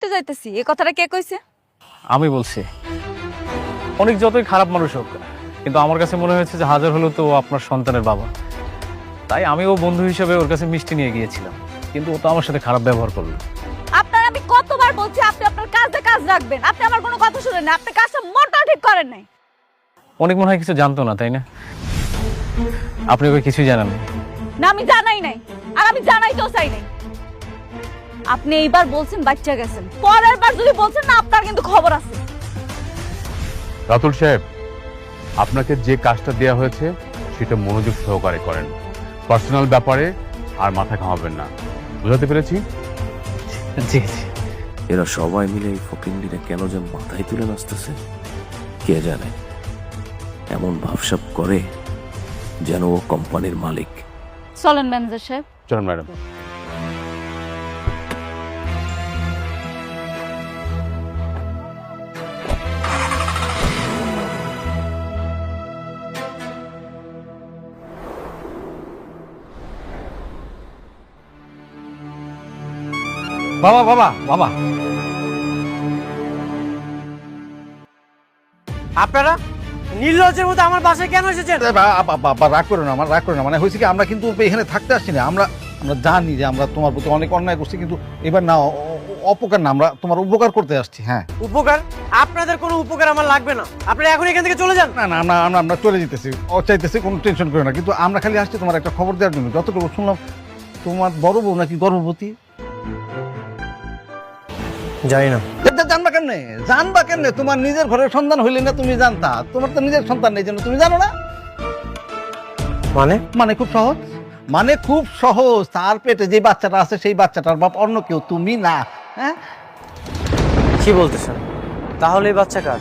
দেখতে যাইতেছি, এই কথাটা কে কইছে? আমি বলছি। অনেক যতই খারাপ মানুষ হোক, কিন্তু আমার কাছে মনে হয়েছে যে হাজার হলেও তো ও আপনার সন্তানের বাবা। তাই আমি ও বন্ধু হিসেবে ওর কাছে মিষ্টি নিয়ে গিয়েছিলাম, কিন্তু ও তো আমার সাথে খারাপ ব্যবহার করলো। আপনার আমি কতবার বলছি আপনি আপনার কাজে কাজ রাখবেন, আপনি আমার কোনো কথা শুনেন না, আপনি কাজটা মোটেও ঠিক করেন নাই। অনেক মনে হয় কিছু জানতো না, তাই না? আপনি ওকে কিছুই জানান না। না, আমি জানাই নাই, আর আমি জানাইতেও চাই নাই। আপনি এইবার বলছেন বাচ্চা গেছেন, পরের বার যদি বলছেন না, আপনার কিন্তু খবর আছে। রাতুল সাহেব, আপনাকে যে কাজটা দেয়া হয়েছে সেটা মনোযোগ সহকারে করেন। পার্সোনাল ব্যাপারে আর মাথা ঘামাবেন না। বুঝাতে পেরেছি? জি জি। এরা সবাই মিলে এই ফকিন্ডিরে কেন যে মাথায় তুলে নাচতেছে কে জানে। এমন ভাবসাব করে যেন ও কোম্পানির মালিক। চলেন ম্যানেজার সাহেব। চলুন ম্যাডাম। বাবা বাবা বাবা, আপনারা নির্লজ্জের মতো আমার বাসায় কেন এসেছেন? রাগ করো না, আমার রাগ করো না। মানে হয়েছে কি, আমরা কিন্তু এখানে থাকতে আসছি না। আমরা জানি যে আমরা তোমার প্রতি অনেক অন্যায় করছি, কিন্তু এবার না, অপকার না, আমরা তোমার উপকার করতে আসছি। হ্যাঁ। উপকার? আপনাদের কোনো উপকার আমার লাগবে না, আপনারা এখন এখান থেকে চলে যান। না না, আমরা চলে যেতেছি, ও চাইতেছি, কোনো টেনশন করো না। কিন্তু আমরা খালি আসছি তোমার একটা খবর দেওয়ার জন্য। যতটুকু শুনলাম তোমার বড় বউ নাকি গর্ভবতী। জানি না। জানবা কেমনে? জানবা কেমনে? তোমার নিজের ঘরের সন্তান হইলে না তুমি জানতা? তোমার তো নিজের সন্তান নেই, জন্য তুমি জানো না। মানে খুব সহজ, মানে খুব সহজ। তার পেটে যে বাচ্চাটা আছে সেই বাচ্চাটার বাপ অন্য কেউ, তুমি না। হ্যাঁ, কি বলতেছেন? তাহলে এই বাচ্চা কার?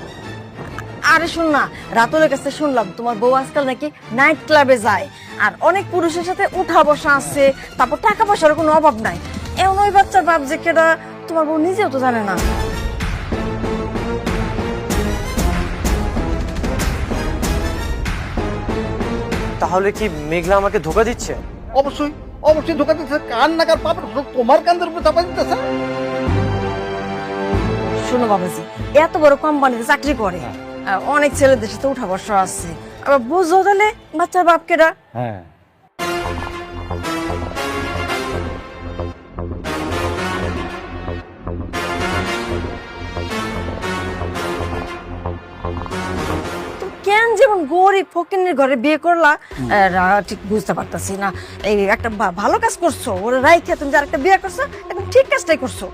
আরে শোন না, রাতুলের কাছে শুনলাম তোমার বউ আজকাল নাকি নাইট ক্লাবে যায়, আর অনেক পুরুষের সাথে উঠা বসা আছে, তারপর টাকা পয়সার কোনো অভাব নাই। এমন ওই বাচ্চার বাপ যে কেডা তোমার বউ নিজেও তো জানে না। তাহলে কি মেঘলা আমাকে ধোকা দিচ্ছে? অবশ্যই অবশ্যই ধোকা দিতেছে। কান নাকার পাপড় তোমার কান্দের উপর চাপা দিতেছে। শোনো বাবাজি, এত বড় কোম্পানিতে চাকরি করে, অনেক ছেলেদের সাথে উঠা বসা আছে, আবার বুঝো তাহলে বাচ্চার বাপ কেডা। হ্যাঁ, কেন যেমন গরিব ফকিনের ঘরে বিয়ে করলা, ঠিক বুঝতে পারতাছি না। এই একটা ভালো কাজ করছো, ওরা রাইখে তুমি যার একটা বিয়ে করছো, একদম ঠিক কাজটাই করছো।